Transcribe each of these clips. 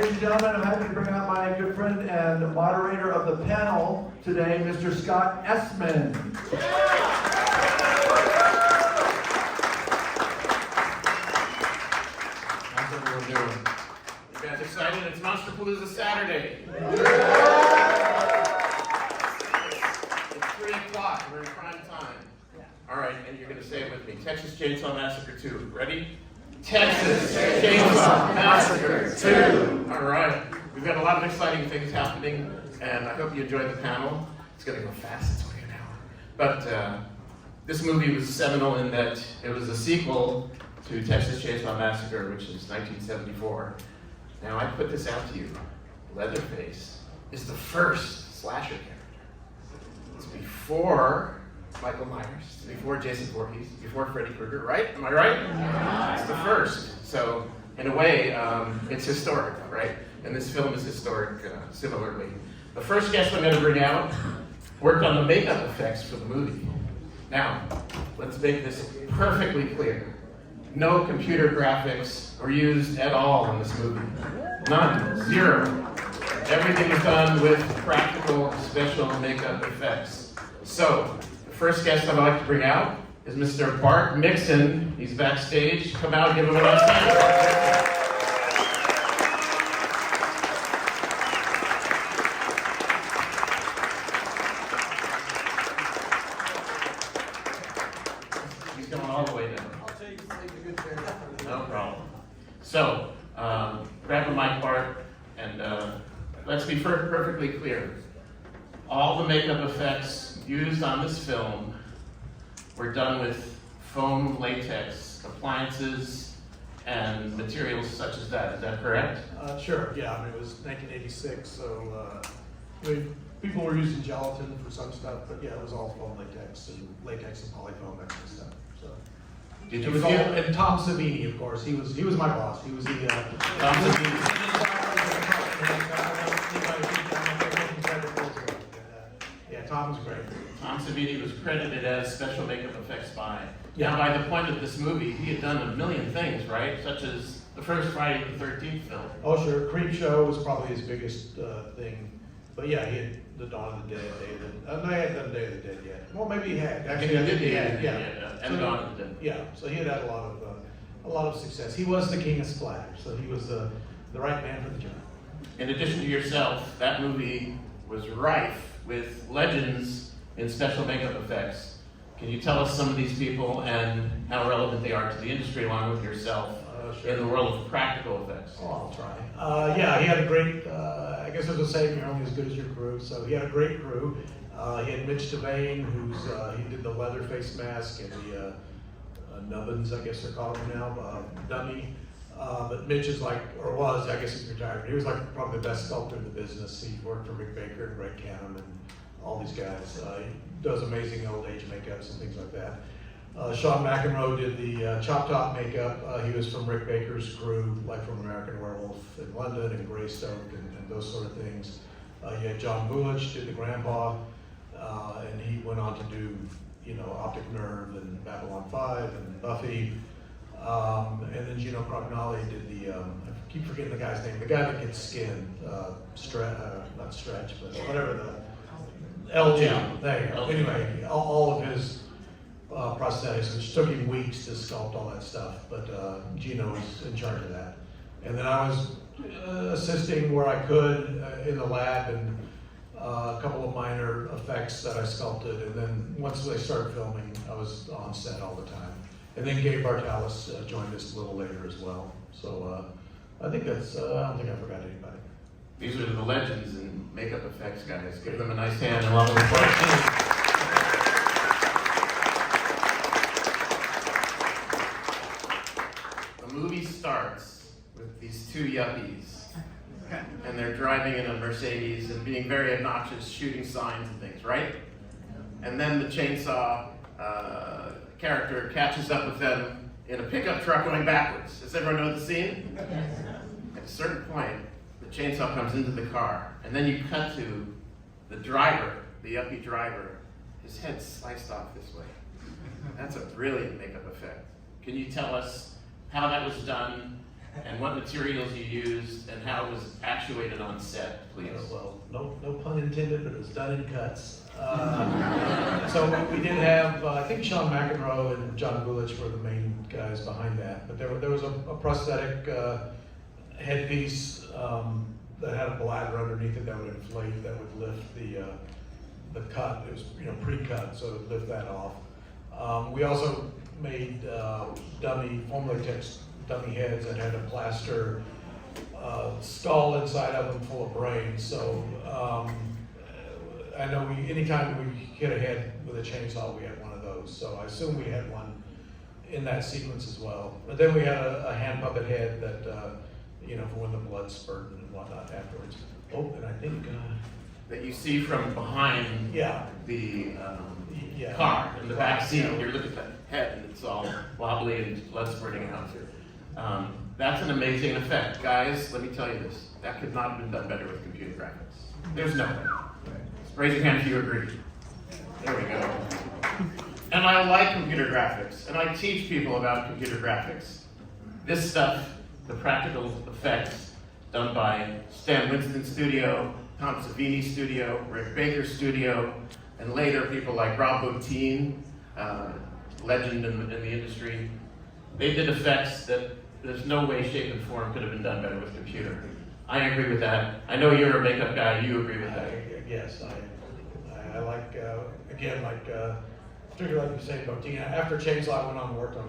Ladies and gentlemen, I'm happy to bring out my good friend and moderator of the panel today, Mr. Scott Essman. How's everyone doing? You guys excited? It's Monsterpaloooza Saturday. It's 3 o'clock. We're in prime time. All right, and you're going to say it with me. Texas Chainsaw Massacre 2. Ready? Texas Chainsaw Massacre 2. All right. We've got a lot of exciting things happening, and I hope you enjoyed the panel. It's going to go fast. It's only an hour. But this movie was seminal in that it was a sequel to Texas Chainsaw Massacre, which is 1974. Now, I put this out to you. Leatherface is the first slasher character. It's before Michael Myers, it's before Jason Voorhees, before Freddy Krueger, right? Am I right? Yeah. It's the first. So, in a way, it's historic, right? And this film is historic similarly. The first guest I'm going to bring out worked on the makeup effects for the movie. Now, let's make this perfectly clear. No computer graphics were used at all in this movie. None. Zero. Everything was done with practical special makeup effects. So, the first guest I'd like to bring out is Mr. Bart Mixon. He's backstage. Come out and give him a nice hand. He's going all the way down. No problem. So, grab a mic, Bart, and let's be perfectly clear. All the makeup effects used on this film were done with foam latex appliances and materials such as that. Is that correct? Sure, yeah. I mean, it was 1986, so people were using gelatin for some stuff, but yeah, it was all foam latex and polyfoam, that kind of stuff. So. Did It you was feel? all, and Tom Savini, of course, he was my boss. He was the Tom Savini. Yeah, Tom was great. Tom Savini was credited as special makeup effects by. Yeah. Now, by the point of this movie, he had done a million things, right? Such as the first Friday the 13th film. Oh, sure. Creep Show was probably his biggest thing. But yeah, he had the Dawn of the Dead, no, he hadn't done Day of the Dead yet. Well, maybe he had. Actually, I think he had. Yeah. And Dawn of the Dead. Yeah, so he had a lot of success. He was the king of splatter, so he was the right man for the job. In addition to yourself, that movie was rife with legends in special makeup effects. Can you tell us some of these people and how relevant they are to the industry, along with yourself, Sure. in the world of practical effects? Oh, I'll try. Yeah, he had a great, I guess I was saying you're only as good as your crew, so he had a great crew. He had Mitch Devane, he did the Leatherface mask and the nubbins, I guess they're calling him now, dummy. But Mitch is I guess he's retired, but he was probably the best sculptor in the business. He worked for Rick Baker and Greg Canham and all these guys. He does amazing old age makeups and things like that. Sean McEnroe did the Chop Top makeup. He was from Rick Baker's crew, like from American Werewolf in London and Greystoke and those sort of things. You had John Bulich did the Grandpa, and he went on to do, Optic Nerve and Babylon 5 and Buffy. And then Gino Crognoli did the, I keep forgetting the guy's name, the guy that gets skinned, not Stretch, but whatever the, LG, there you go. Anyway, all of his prosthetics, which took him weeks to sculpt all that stuff, but Gino was in charge of that. And then I was assisting where I could in the lab and a couple of minor effects that I sculpted, and then once they started filming, I was on set all the time. And then Gabe Bartalis joined us a little later as well. So I think that's, I don't think I forgot anybody. These are the legends in makeup effects, guys. Give them a nice hand and welcome applause. The movie starts with these two yuppies, and they're driving in a Mercedes and being very obnoxious, shooting signs and things, right? And then the chainsaw character catches up with them in a pickup truck going backwards. Does everyone know the scene? At a certain point, the chainsaw comes into the car, and then you cut to the driver, the yuppie driver, his head sliced off this way. That's a brilliant makeup effect. Can you tell us how that was done and what materials you used, and how it was actuated on set, please. Well, no pun intended, but it was done in cuts. So we did have, I think Sean McEnroe and John Gulich were the main guys behind that, but there was a prosthetic headpiece that had a bladder underneath it that would inflate, that would lift the cut. It was pre-cut, so it would lift that off. We also made foam latex dummy heads that had a plaster skull inside of them full of brains. So I know anytime we hit a head with a chainsaw, we had one of those. So I assume we had one in that sequence as well. But then we had a hand puppet head that, for when the blood spurted and whatnot afterwards. Oh, and I think that you see from behind the car in the back seat. You look at the head and it's all wobbly and blood spurting out. That's an amazing effect. Guys, let me tell you this. That could not have been done better with computer graphics. There's no way. Raise your hand if you agree. There we go. And I like computer graphics, and I teach people about computer graphics. This stuff, the practical effects done by Stan Winston's studio, Tom Savini's studio, Rick Baker's studio, and later people like Rob Bottin, legend in the industry. They did effects that there's no way, shape, and form could have been done better with computer. I agree with that. I know you're a makeup guy. You agree with that? Yes, I like, again, particularly like you say, Bottin. After Chainsaw, I went on and worked on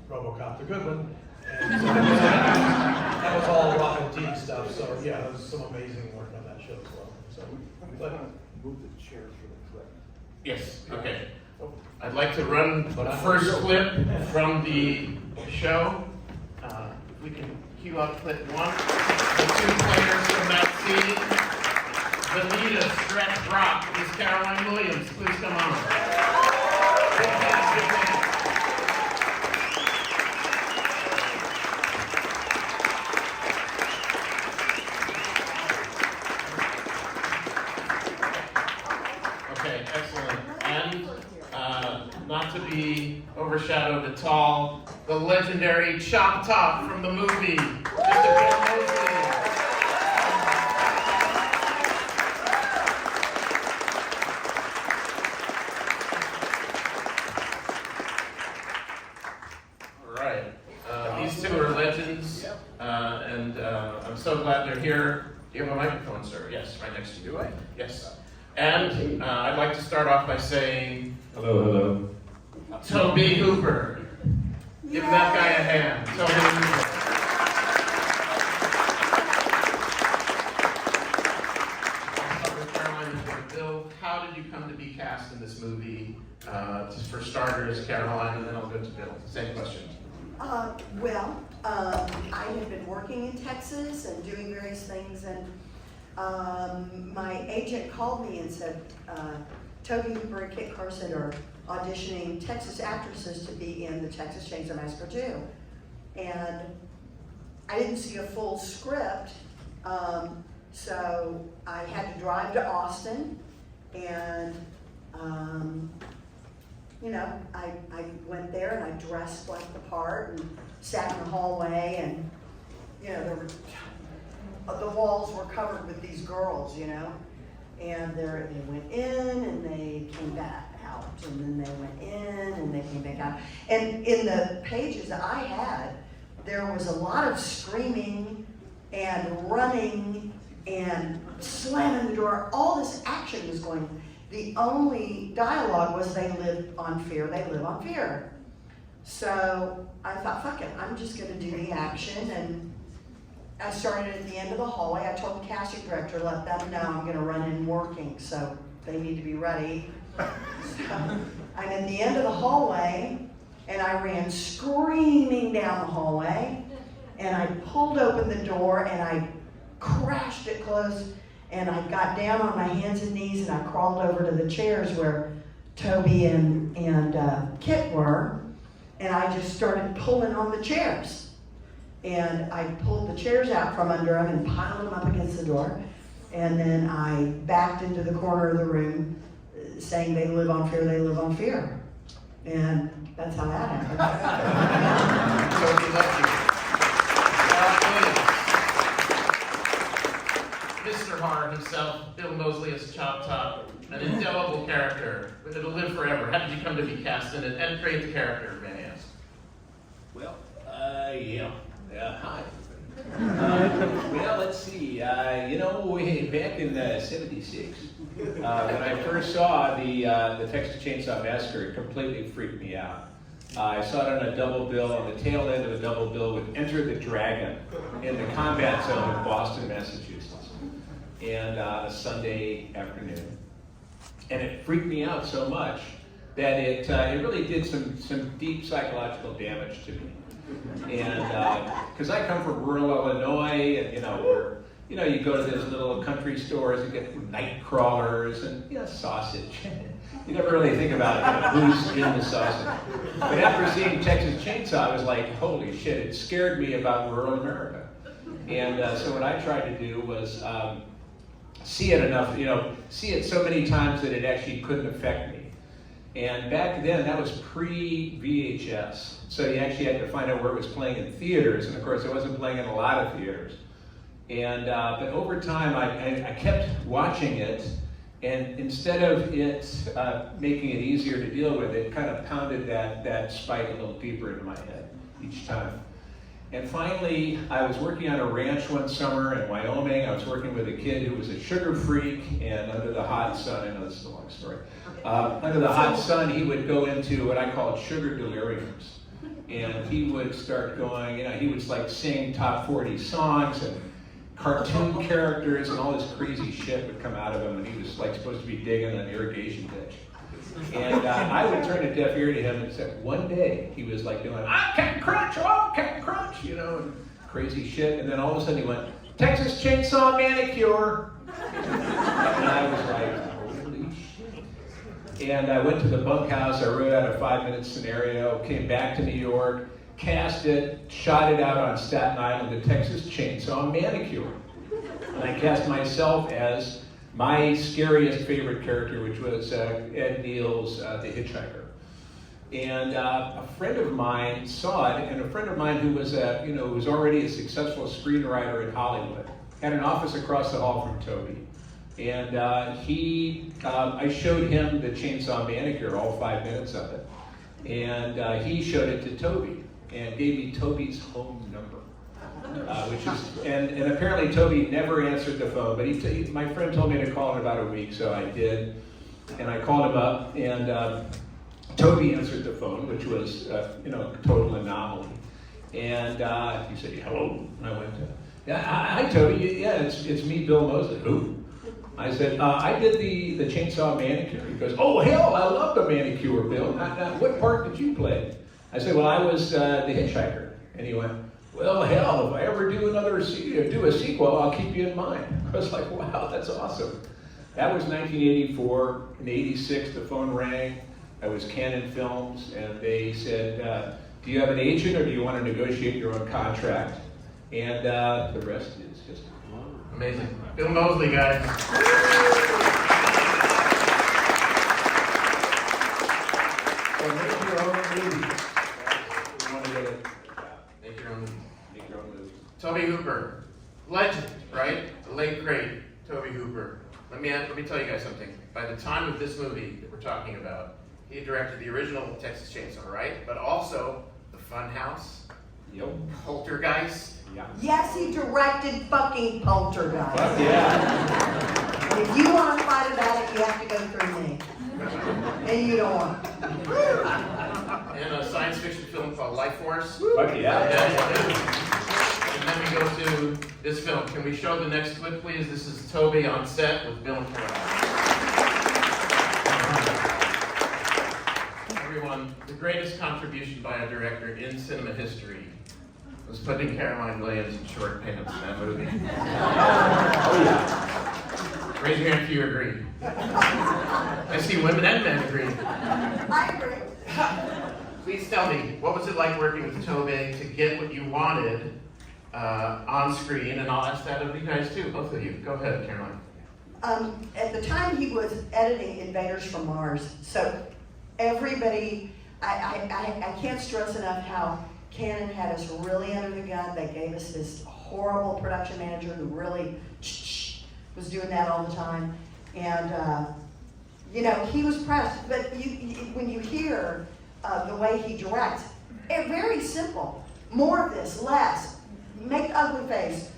RoboCop, the good one. And so that was all Rob Bottin stuff. So yeah, it was some amazing work on that show as well. So, Move the chair for the clip. Yes, okay. I'd like to run the first clip from the show. If we can cue up clip 1. The 2 players from that scene. Vanita Stretch Rock is Caroline Williams. Please come on. Big hands, big hands. Okay, excellent. And not to be overshadowed at all, the legendary Chop Top from the movie, Mr. Bill Moseley. All right. These two are legends, and I'm so glad they're here. Do you have a microphone, sir? Yes, right next to you. Do I? Yes. And I'd like to start off by saying, hello. Toby Hooper. Give that guy a hand. Toby Hooper. Caroline and Bill, how did you come to be cast in this movie? Just for starters, Caroline, and then I'll go to Bill. Same question. I had been working in Texas and doing various things, and my agent called me and said, Toby Hooper and Kit Carson are auditioning Texas actresses to be in the Texas Chainsaw Massacre 2. And I didn't see a full script, so I had to drive to Austin, and I went there and I dressed like the part and sat in the hallway, and the walls were covered with these girls, and they went in and they came back out, and then they went in and they came back out. And in the pages that I had, there was a lot of screaming and running and slamming the door. All this action was going. The only dialogue was they live on fear, they live on fear. So I thought, fuck it, I'm just gonna do the action, and I started at the end of the hallway. I told the casting director, let them know I'm gonna run in working, so they need to be ready. So I'm at the end of the hallway, and I ran screaming down the hallway, and I pulled open the door, and I crashed it closed, and I got down on my hands and knees, and I crawled over to the chairs where Toby and Kit were, and I just started pulling on the chairs. And I pulled the chairs out from under them and piled them up against the door. And then I backed into the corner of the room saying, they live on fear, they live on fear. And that's how that happened. Toby, love you. Monster Horror himself, Bill Moseley as Chop Top, an indelible character, but it'll live forever. How did you come to be cast in it and create the character, may I ask? Well, hi. Well, let's see. Back in '76, when I first saw the Texas Chainsaw Massacre, it completely freaked me out. I saw it on a double bill, on the tail end of a double bill with Enter the Dragon in the Combat Zone in Boston, Massachusetts, and a Sunday afternoon. And it freaked me out so much that it really did some deep psychological damage to me. And because I come from rural Illinois, and where you go to those little country stores and get night crawlers and sausage. You never really think about who's in the sausage. But after seeing Texas Chainsaw, I was like, holy shit! It scared me about rural America. And so what I tried to do was see it enough, see it so many times that it actually couldn't affect me. And back then, that was pre-VHS. So you actually had to find out where it was playing in theaters. And of course, it wasn't playing in a lot of theaters. And but over time, I kept watching it. And instead of it making it easier to deal with, it kind of pounded that spike a little deeper into my head each time. And finally, I was working on a ranch one summer in Wyoming. I was working with a kid who was a sugar freak, and under the hot sun, I know this is a long story, under the hot sun, he would go into what I called sugar deliriums. And he would start going, he would sing top 40 songs, and cartoon characters and all this crazy shit would come out of him, and he was supposed to be digging an irrigation ditch. And I would turn a deaf ear to him, except one day he was doing, Captain Crunch, Captain Crunch, and crazy shit. And then all of a sudden he went, Texas Chainsaw Manicure. And I was like, holy shit. And I went to the bunkhouse, I wrote out a 5-minute scenario, came back to New York, cast it, shot it out on Staten Island, the Texas Chainsaw Manicure. And I cast myself as my scariest favorite character, which was Ed Neal's The Hitchhiker. And a friend of mine saw it, and a friend of mine who was who was already a successful screenwriter in Hollywood, had an office across the hall from Toby. And I showed him the Chainsaw Manicure, all 5 minutes of it. And he showed it to Toby, and gave me Toby's home number, which is, and apparently Toby never answered the phone, but my friend told me to call in about a week, so I did, and I called him up, and Toby answered the phone, which was, a total anomaly, and he said, hello, and I went, yeah, hi Toby, yeah, it's me, Bill Moseley. Who? I said, I did the Chainsaw Manicure. He goes, oh hell, I love the manicure, Bill. Now, what part did you play? I said, well, I was the hitchhiker. And he went, well, hell, if I ever do a sequel, I'll keep you in mind. I was like, wow, that's awesome. That was 1984. In 86, the phone rang. I was Canon Films, and they said, do you have an agent, or do you want to negotiate your own contract? And the rest is history. Amazing. Bill Moseley, guys. So make your own movie. You want to get it? Make your own movie. Toby Hooper, legend, right? The late great Toby Hooper. Let me tell you guys something. By the time of this movie that we're talking about, he had directed the original Texas Chainsaw, right? But also The Funhouse, Poltergeist. Yeah. Yes, he directed fucking Poltergeist. Fuck yeah. And if you want to fight about it, you have to go through me. And you don't want to. And a science fiction film called Life Force. Fuck yeah. And then we go to this film. Can we show the next clip, please? This is Toby on set with Bill and Carol. Everyone, the greatest contribution by a director in cinema history was putting Caroline Williams in short pants in that movie. Oh yeah. Raise your hand if you agree. I see women and men agree. I agree. Please tell me, what was it like working with Toby to get what you wanted on screen? And I'll ask that of you guys too, both of you. Go ahead, Caroline. At the time, he was editing Invaders from Mars, so everybody, I can't stress enough how Canon had us really under the gun. They gave us this horrible production manager who really was doing that all the time. And, you know, he was pressed, but when you hear the way he directs, it's very simple. More of this, less. Make the ugly face.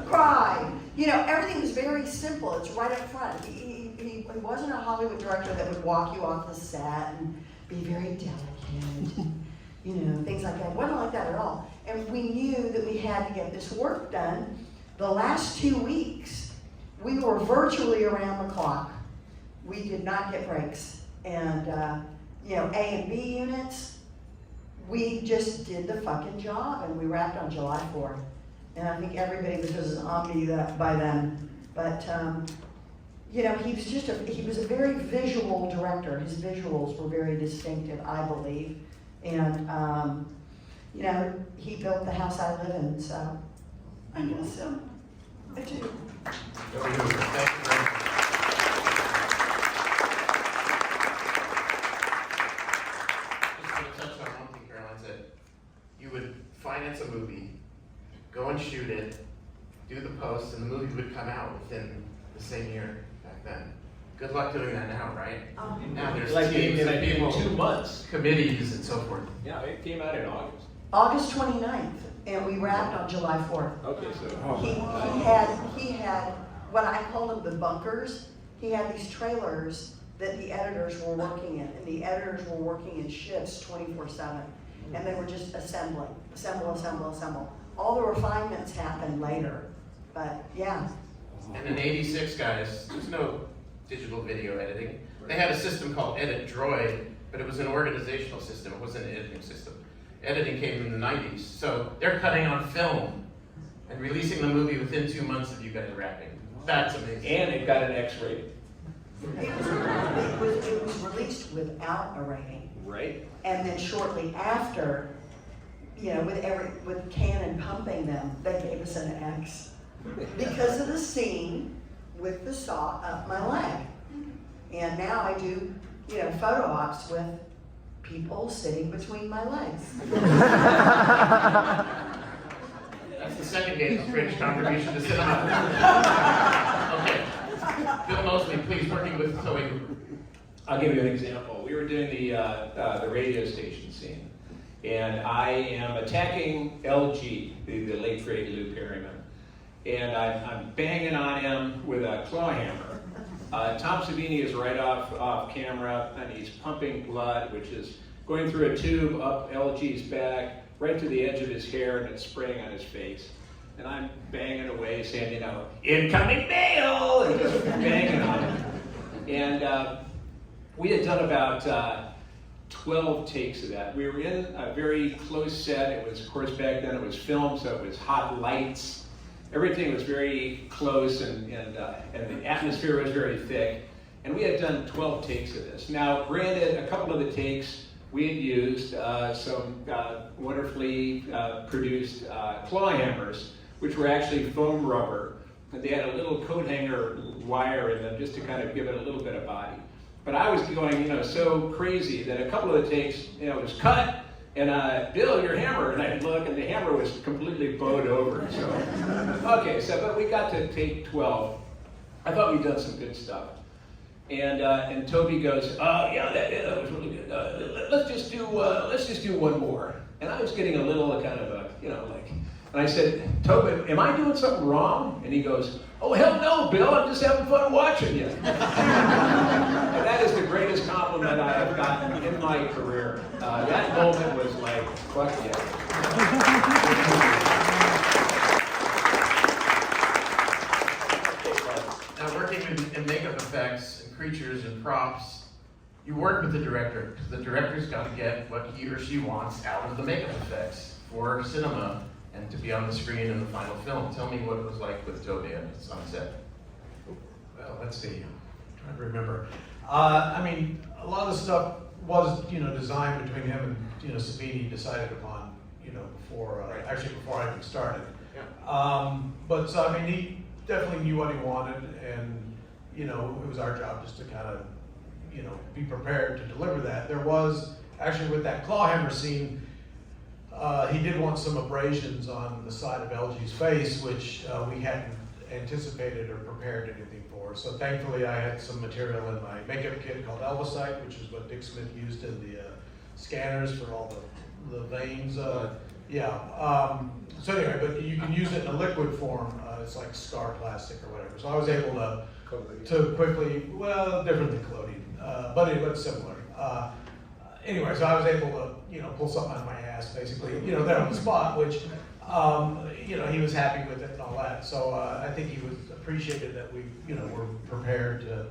Cry. You know, everything was very simple. It's right up front. He wasn't a Hollywood director that would walk you off the set and be very delicate. You know, things like that. It wasn't like that at all. And we knew that we had to get this work done. The last 2 weeks, we were virtually around the clock. We did not get breaks. And, you know, A and B units, we just did the fucking job, and we wrapped on July 4th. And I think everybody was just a zombie by then. But, you know, he was a very visual director. His visuals were very distinctive, I believe. And, you know, he built the house I live in, so I miss him. I do. Thank you very much. Finance a movie, go and shoot it, do the post, and the movie would come out within the same year back then. Good luck doing that now, right? Now there's Like teams of in people, 2 months. committees, and so forth. Yeah, it came out in August. August 29th, and we wrapped on July 4th. Okay, so. He had what I call them the bunkers. He had these trailers that the editors were working in, and the editors were working in shifts 24/7. And they were just assembling, assemble. All the refinements happened later, but yeah. And in '86, guys, there's no digital video editing. They had a system called Edit Droid, but it was an organizational system. It wasn't an editing system. Editing came in the '90s, so they're cutting on film and releasing the movie within 2 months of you guys wrapping. That's amazing. And it got an X rating. It was released without a rating. Right. And then shortly after, you know, with Canon pumping them, they gave us an X because of the scene with the saw up my leg. And now I do, you know, photo ops with people sitting between my legs. That's the second Gates Fringe contribution to cinema. Okay. Bill Moseley, please, working with Chloe. I'll give you an example. We were doing the radio station scene, and I am attacking LG, the late great Lou Perryman, and I'm banging on him with a claw hammer. Tom Savini is right off camera, and he's pumping blood, which is going through a tube up LG's back, right to the edge of his hair, and it's spraying on his face. And I'm banging away, saying, you know, incoming mail, and just banging on him. And we had done about 12 takes of that. We were in a very close set. It was, of course, back then it was film, so it was hot lights. Everything was very close, and the atmosphere was very thick. And we had done 12 takes of this. Now, granted, a couple of the takes we had used some wonderfully produced claw hammers, which were actually foam rubber. And they had a little coat hanger wire in them just to kind of give it a little bit of body. But I was going, you know, so crazy that a couple of the takes, you know, was cut, and Bill, your hammer, and I'd look, and the hammer was completely bowed over. So, okay, but we got to take 12. I thought we'd done some good stuff. And Toby goes, yeah, that was really good. Let's just do one more. And I was getting a little kind of you know, like, and I said, Toby, am I doing something wrong? And he goes, oh, hell no, Bill, I'm just having fun watching you. And that is the greatest compliment I have gotten in my career. That moment was like, fuck yeah. Now, working in makeup effects and creatures and props, you work with the director, because the director's got to get what he or she wants out of the makeup effects for cinema and to be on the screen in the final film. Tell me what it was like with Toby on set. Well, let's see. I'm trying to remember. I mean, a lot of the stuff was, you know, designed between him and, you know, Savini decided upon, you know, before I even started. Yeah. But so, I mean, he definitely knew what he wanted, and, you know, it was our job just to kind of, you know, be prepared to deliver that. There was, actually with that claw hammer scene, he did want some abrasions on the side of LG's face, which we hadn't anticipated or prepared anything for. So thankfully I had some material in my makeup kit called Elvisite, which is what Dick Smith used in the scanners for all the veins. So anyway, but you can use it in a liquid form. It's like scar plastic or whatever. So I was able to quickly, well, different than collodion, but similar. Anyway, so I was able to, pull something out of my ass, basically, there on the spot, which, he was happy with it and all that. So I think he was appreciated that we, were prepared to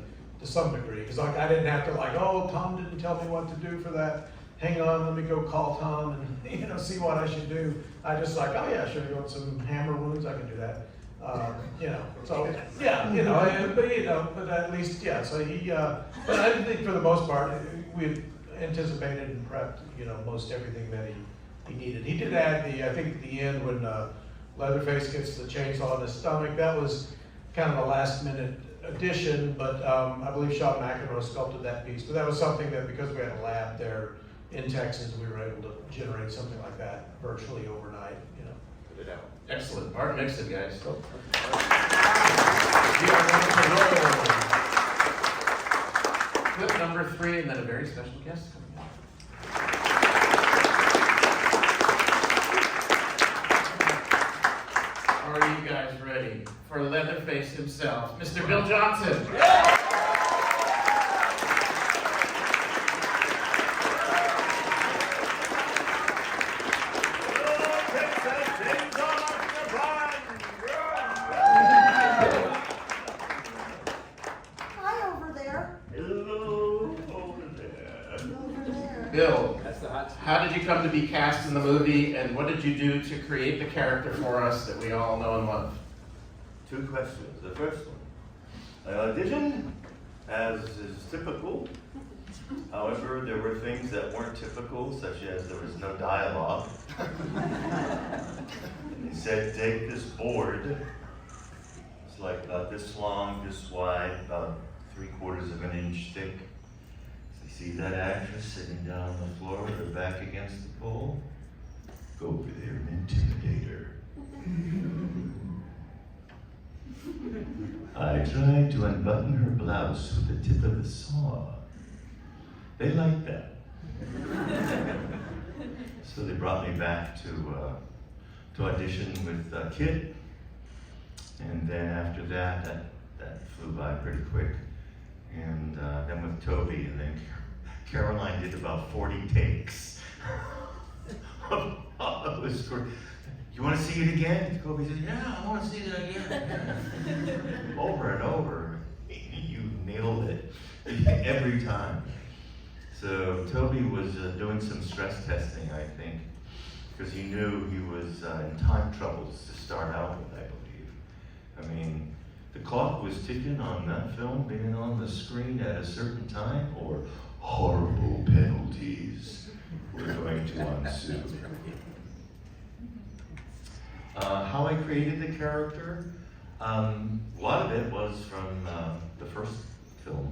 some degree. Because I didn't have to oh, Tom didn't tell me what to do for that. Hang on, let me go call Tom and, see what I should do. I just oh yeah, sure, you want some hammer wounds? I can do that. So yeah, but at least, yeah, so he, but I think for the most part, we anticipated and prepped, most everything that he needed. He did add I think at the end when Leatherface gets the chainsaw in his stomach, that was kind of a last minute addition, but I believe Sean McEnroe sculpted that piece. But that was something that, because we had a lab there in Texas, we were able to generate something like that virtually overnight, Put it out. Excellent. Bart Mixon, guys. Oh. We are going to roll. Clip number 3, and then a very special guest coming up. Are you guys ready for Leatherface himself, Mr. Bill Johnson? Hi over there. Hello, over there. Over there. Bill, That's the hot. how did you come to be cast in the movie, and what did you do to create the character for us that we all know and love? 2 questions. The first one, I auditioned, as is typical. However, there were things that weren't typical, such as there was no dialogue. They said, take this board. It's like about this long, this wide, about 3/4 of an inch thick. So you see that actress sitting down on the floor with her back against the pole? Go over there and intimidate her. I tried to unbutton her blouse with the tip of the saw. They liked that. So they brought me back to audition with Kit. And then after that flew by pretty quick. And then with Toby, and then Caroline did about 40 takes. It was great. You want to see it again? Toby says, yeah, I want to see it again. Over and over. You nailed it every time. So Toby was doing some stress testing, I think, because he knew he was in time troubles to start out with, I believe. I mean, the clock was ticking on that film being on the screen at a certain time, or horrible penalties were going to ensue. How I created the character, a lot of it was from the first film.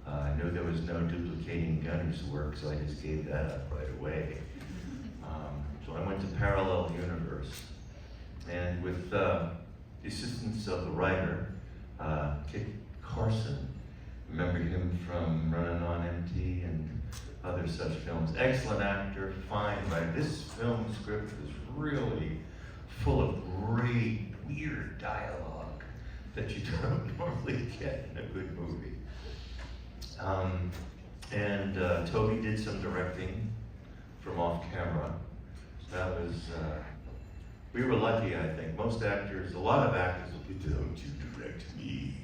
I knew there was no duplicating Gunner's work, so I just gave that up right away. So I went to Parallel Universe, and with the assistance of the writer, Kit Carson, remember him from Running on Empty and other such films. Excellent actor, fine writer. This film script was really full of great, weird dialogue that you don't normally get in a good movie. Toby did some directing from off camera. That was, we were lucky, I think. Most actors, a lot of actors will be, don't you direct me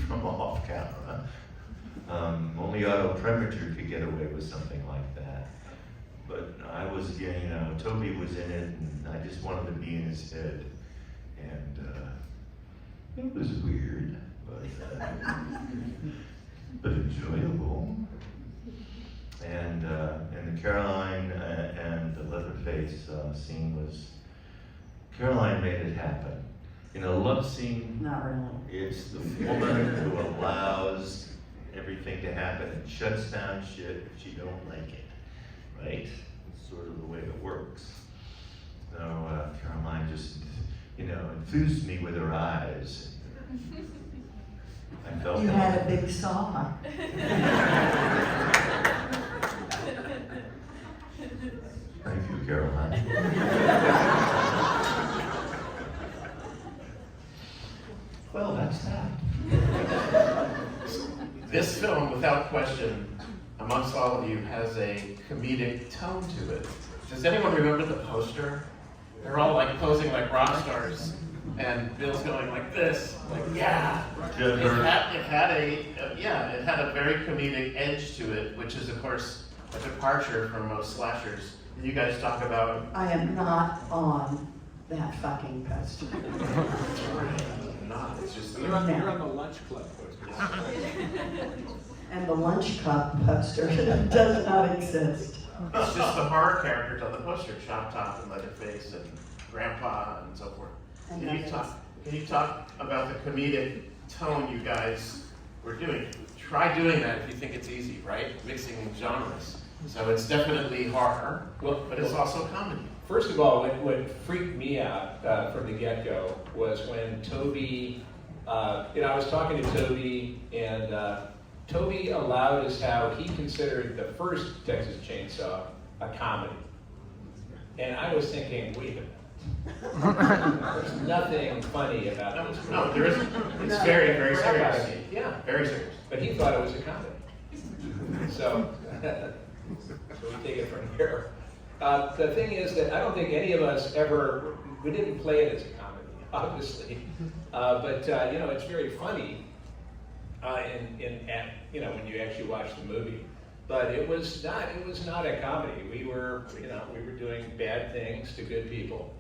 from off camera. Only Otto Preminger could get away with something like that. But I was, Toby was in it, and I just wanted to be in his head. And it was weird, but enjoyable. And the Caroline and the Leatherface scene was, Caroline made it happen. In a love scene, Not really. it's the woman who allows everything to happen and shuts down shit if she don't like it, right? It's sort of the way it works. So Caroline just, enthused me with her eyes. I felt You that. had a big saw. Thank you, Caroline. Well, that's that. This film, without question, amongst all of you, has a comedic tone to it. Does anyone remember the poster? They're all like posing like rock stars, and Bill's going like this, like yeah. It had a very comedic edge to it, which is of course a departure from most slashers. And you guys talk about. I am not on that fucking poster. Not. It's just You're on the lunch club poster. And the lunch cup poster does not exist. It's just the horror characters on the poster, Chop Top and Leatherface and Grandpa and so forth. And Can you talk about the comedic tone you guys were doing? Try doing that if you think it's easy, right? Mixing genres. So it's definitely horror, but it's also comedy. First of all, what freaked me out from the get-go was when Toby, I was talking to Toby, and Toby allowed us how he considered the first Texas Chainsaw a comedy. And I was thinking, wait a minute. There's nothing funny about this. No, there isn't. It's very, very serious. Yeah, Very serious. but he thought it was a comedy. So we take it from here. The thing is that I don't think any of us we didn't play it as a comedy, obviously. But it's very funny when you actually watch the movie. But it was not a comedy. We were doing bad things to good people.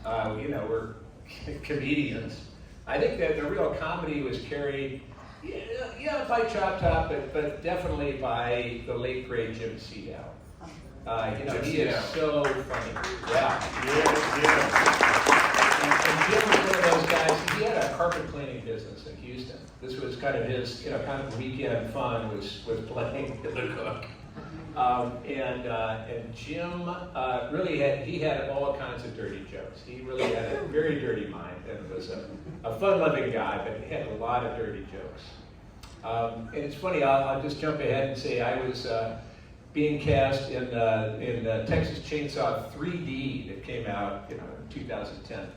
We're comedians. I think that the real comedy was carried, by Chop Top, but definitely by the late great Jim Seadow. He is so funny. Yeah. And Jim was one of those guys. He had a carpet cleaning business in Houston. This was kind of his, kind of weekend fun was playing the cook. And Jim really had all kinds of dirty jokes. He really had a very dirty mind and was a fun-loving guy, but he had a lot of dirty jokes. And it's funny, I'll just jump ahead and say I was being cast in Texas Chainsaw 3D that came out in 2010.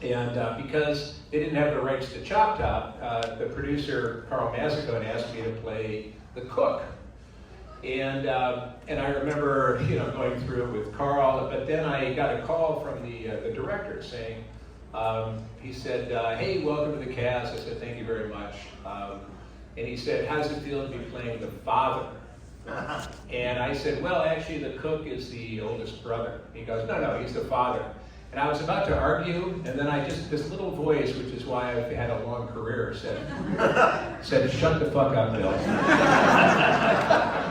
And because they didn't have the rights to Chop Top, the producer, Carl Massacre, asked me to play the cook. And I remember, going through it with Carl, but then I got a call from the director saying, he said, hey, welcome to the cast. I said, thank you very much. And he said, how does it feel to be playing the father? And I said, well, actually, the cook is the oldest brother. He goes, no, he's the father. And I was about to argue, and then this little voice, which is why I've had a long career, said, shut the fuck up, Bill. And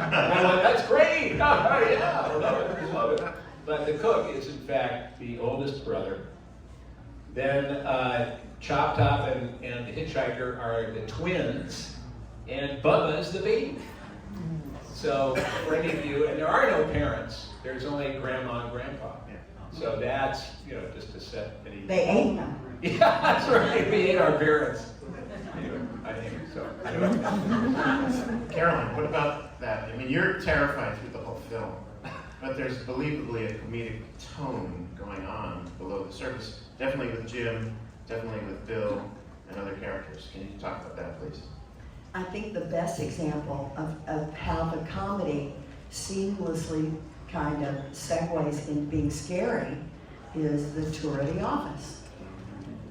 I went, that's great. Oh, yeah, I love it. But the cook is, in fact, the oldest brother. Then Chop Top and the Hitchhiker are the twins, and Bubba is the baby. So for any of you, and there are no parents, there's only grandma and grandpa. So that's, just to set any... They ate them. Yeah, that's right. We ate our parents. Anyway, I don't know. Caroline, what about that? I mean, you're terrified through the whole film, but there's believably a comedic tone going on below the surface. Definitely with Jim, definitely with Bill, and other characters. Can you talk about that, please? I think the best example of how the comedy seamlessly kind of segues into being scary is the tour of the office.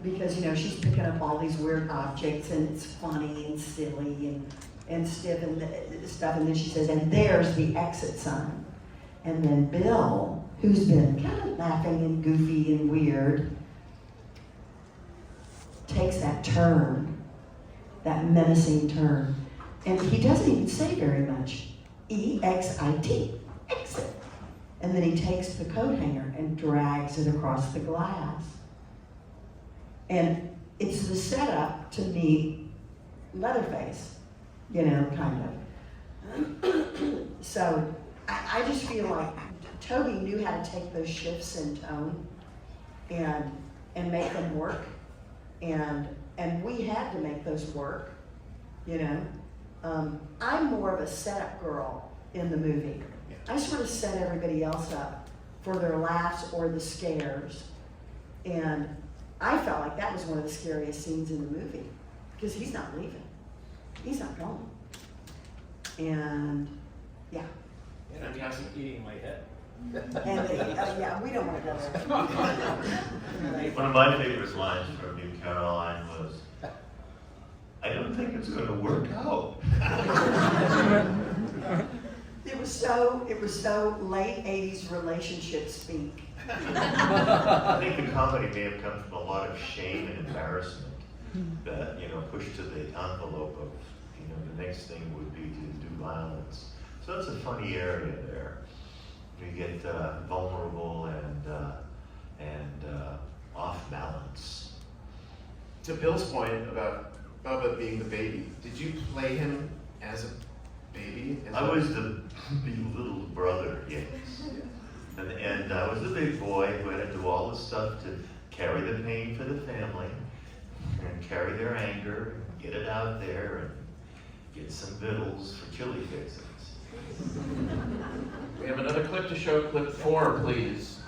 Because, she's picking up all these weird objects and it's funny and silly and stiff and stuff. And then she says, and there's the exit sign. And then Bill, who's been kind of laughing and goofy and weird, takes that turn, that menacing turn. And he doesn't even say very much. E-X-I-T, exit. And then he takes the coat hanger and drags it across the glass. And it's the setup to meet Leatherface, kind of. So I just feel like Toby knew how to take those shifts in tone and and make them work. And we had to make those work, you know. I'm more of a setup girl in the movie. I sort of set everybody else up for their laughs or the scares. And I felt like that was one of the scariest scenes in the movie, because he's not leaving. He's not going. And yeah. And I'm just eating my head. And yeah, we don't want to go there. One of my favorite lines from New Caroline was, "I don't think it's going to work out." It was so late 80s relationship speak. I think the comedy may have come from a lot of shame and embarrassment that, you know, pushed to the envelope of, you know, the next thing would be to do violence. So it's a funny area there. You get vulnerable and off balance. To Bill's point about Bubba being the baby, did you play him as a baby? I was the belittled brother, yes. And I was the big boy who had to do all the stuff to carry the pain for the family and carry their anger and get it out there and get some victuals for chili fixings. We have another clip to show, clip 4, please.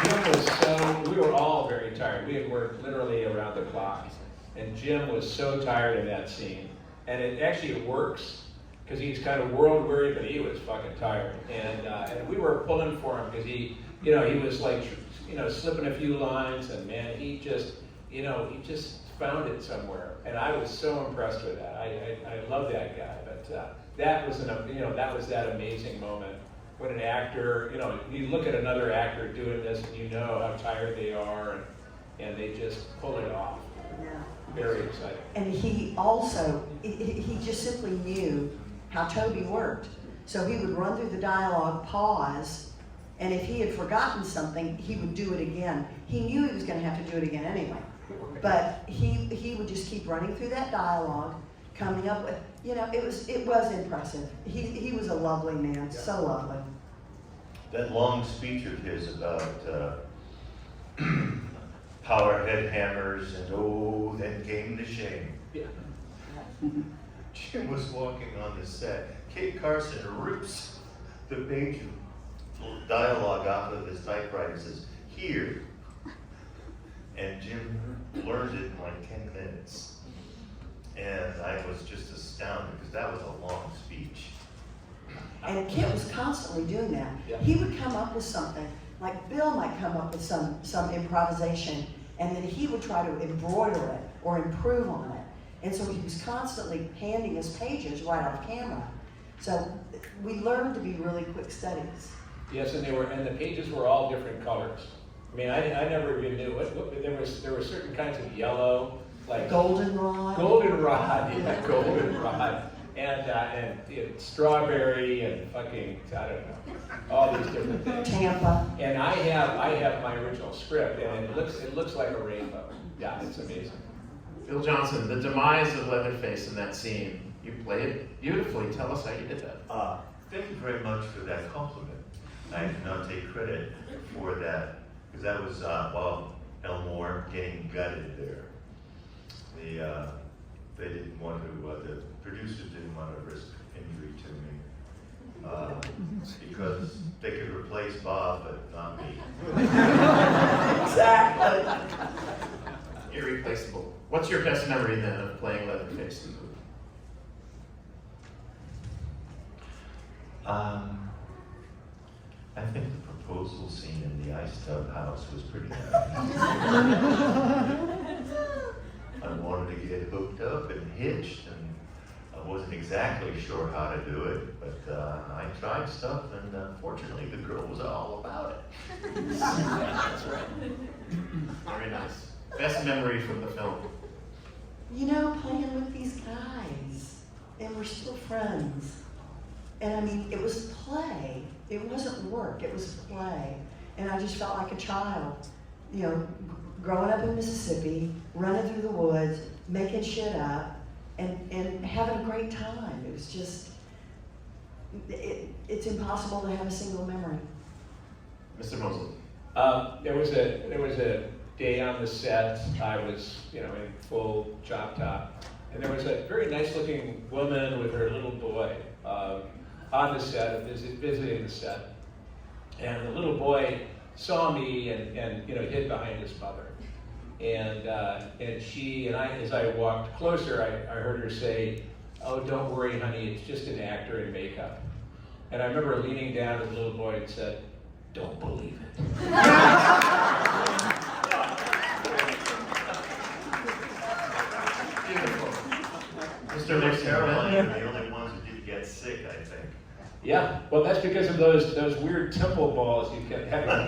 Jim was so, we were all very tired. We had worked literally around the clock. And Jim was so tired in that scene. And it actually works, because he's kind of world weary, but he was fucking tired. And we were pulling for him because he, you know, he was like, you know, slipping a few lines, and man, he just, you know, he just found it somewhere. And I was so impressed with that. I love that guy. But that was you know, that was that amazing moment when an actor, you know, you look at another actor doing this, and you know how tired they are, and they just pull it off. Yeah. Very exciting. And he also, he just simply knew how Toby worked. So he would run through the dialogue, pause, and if he had forgotten something, he would do it again. He knew he was going to have to do it again anyway. But he would just keep running through that dialogue, coming up with, you know, it was impressive. He was a lovely man, so lovely. That long speech of his about power head hammers and oh, then came the shame. Yeah. Jim was walking on the set. Kate Carson rips the page of dialogue off of his typewriter and says, "Here." And Jim learned it in like 10 minutes. And I was just astounded because that was a long speech. And Kit was constantly doing that. Yeah. He would come up with something, like Bill might come up with some improvisation, and then he would try to embroider it or improve on it. And so he was constantly handing us pages right off camera. So we learned to be really quick studies. Yes, and the pages were all different colors. I mean, I never even knew there were certain kinds of yellow, like Goldenrod. goldenrod, yeah, goldenrod, and you know, strawberry and fucking, I don't know, all these different things. Tampa. And I have my original script, and it looks like a rainbow. Yeah, it's amazing. Bill Johnson, the demise of Leatherface in that scene. You played it beautifully. Tell us how you did that. Thank you very much for that compliment. I cannot take credit for that, because that was Bob Elmore getting gutted there. They didn't want to, the producers didn't want to risk injury to me, because they could replace Bob, but not me. Exactly. Irreplaceable. What's your best memory then of playing Leatherface? I think the proposal scene in the ice tub house was pretty nice. I wanted to get hooked up and hitched, and I wasn't exactly sure how to do it, but I tried stuff, and fortunately the girl was all about it. That's right. Very nice. Best memory from the film? You know, playing with these guys, and we're still friends. And I mean, it was play. It wasn't work, it was play. And I just felt like a child, you know, growing up in Mississippi, running through the woods, making shit up, and having a great time. It was just, it's impossible to have a single memory. Mr. Moseley. There was a day on the set. I was, in full job top, and there was a very nice looking woman with her little boy on the set, visiting the set, and the little boy saw me and hid behind his mother, and she and I, as I walked closer, I heard her say, "Oh, don't worry, honey, it's just an actor in makeup." And I remember leaning down to the little boy and said, "Don't believe it." Beautiful. Mr. Caroline are the only ones who didn't get sick, I think. Yeah, well, that's because of those weird temple balls you kept having.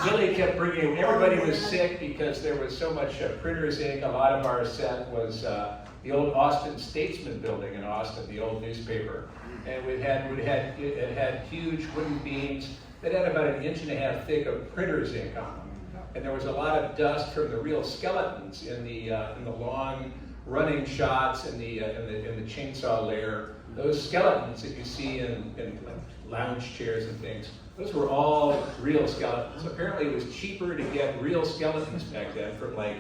Billy kept bringing, everybody was sick because there was so much printer's ink. A lot of our set was the old Austin Statesman building in Austin, the old newspaper. And it had huge wooden beams that had about 1.5 inches thick of printer's ink on them. And there was a lot of dust from the real skeletons in the long running shots in the chainsaw layer. Those skeletons that you see in like lounge chairs and things, those were all real skeletons. Apparently it was cheaper to get real skeletons back then from like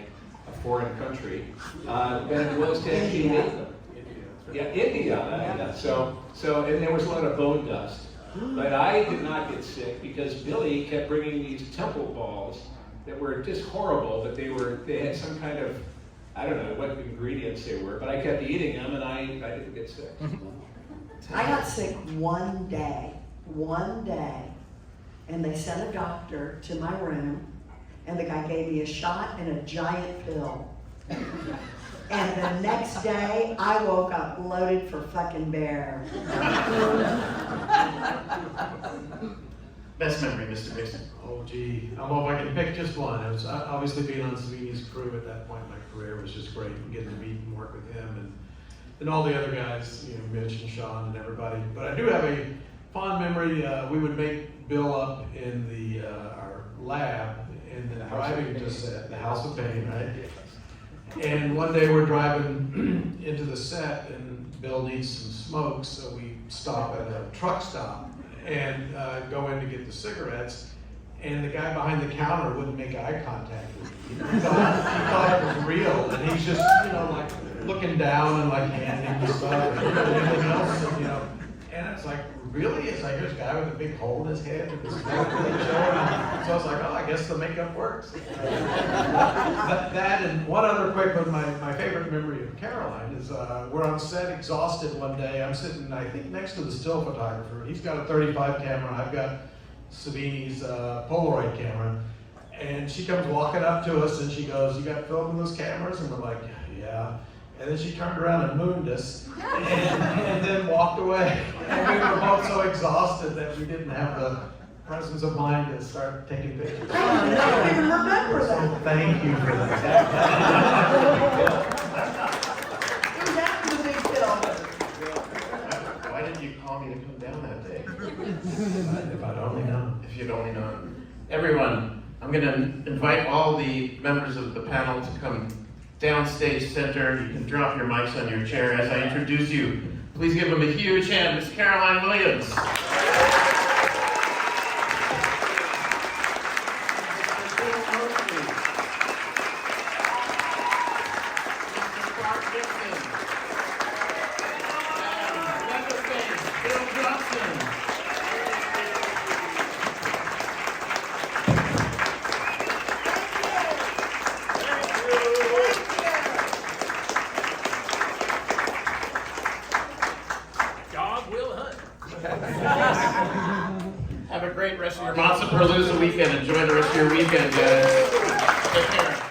a foreign country than it was to actually make them. Yeah, India. Yeah. So and there was a lot of bone dust. But I did not get sick because Billy kept bringing these temple balls that were just horrible, but they had some kind of, I don't know what ingredients they were, but I kept eating them and I didn't get sick. I got sick one day, and they sent a doctor to my room, and the guy gave me a shot and a giant pill. And the next day, I woke up loaded for fucking bear. Best memory, Mr. Mixon. Oh, gee, I don't know if I can pick just one. It was obviously being on Savini's crew at that point in my career was just great, and getting to meet and work with him and all the other guys, Mitch and Sean and everybody. But I do have a fond memory. We would make Bill up in our lab in the driving set, the House of Pain, right? And one day we're driving into the set, and Bill needs some smoke, so we stop at a truck stop and go in to get the cigarettes. And the guy behind the counter wouldn't make eye contact with me. He thought it was real, and he's just, like looking down and like handing me stuff and everything else, and it's like, really? It's like, here's a guy with a big hole in his head with this mouth really showing. So I was like, oh, I guess the makeup works. That and one other quick one, my favorite memory of Caroline is we're on set exhausted one day. I'm sitting, I think, next to the still photographer. He's got a 35 camera. I've got Savini's Polaroid camera. And she comes walking up to us and she goes, "You got film in those cameras?" And we're like, "Yeah." And then she turned around and mooned us and then walked away. And we were both so exhausted that we didn't have the presence of mind to start taking pictures. I don't even remember that. So thank you for that. It was after the big film. Why didn't you call me to come down that day? If I'd only known. If you'd only known. Everyone, I'm going to invite all the members of the panel to come downstage center. You can drop your mics on your chair as I introduce you. Please give them a huge hand, Miss Caroline Williams. Have a great rest of your Monsterpaloooza weekend. Enjoy the rest of your weekend, guys. Take care.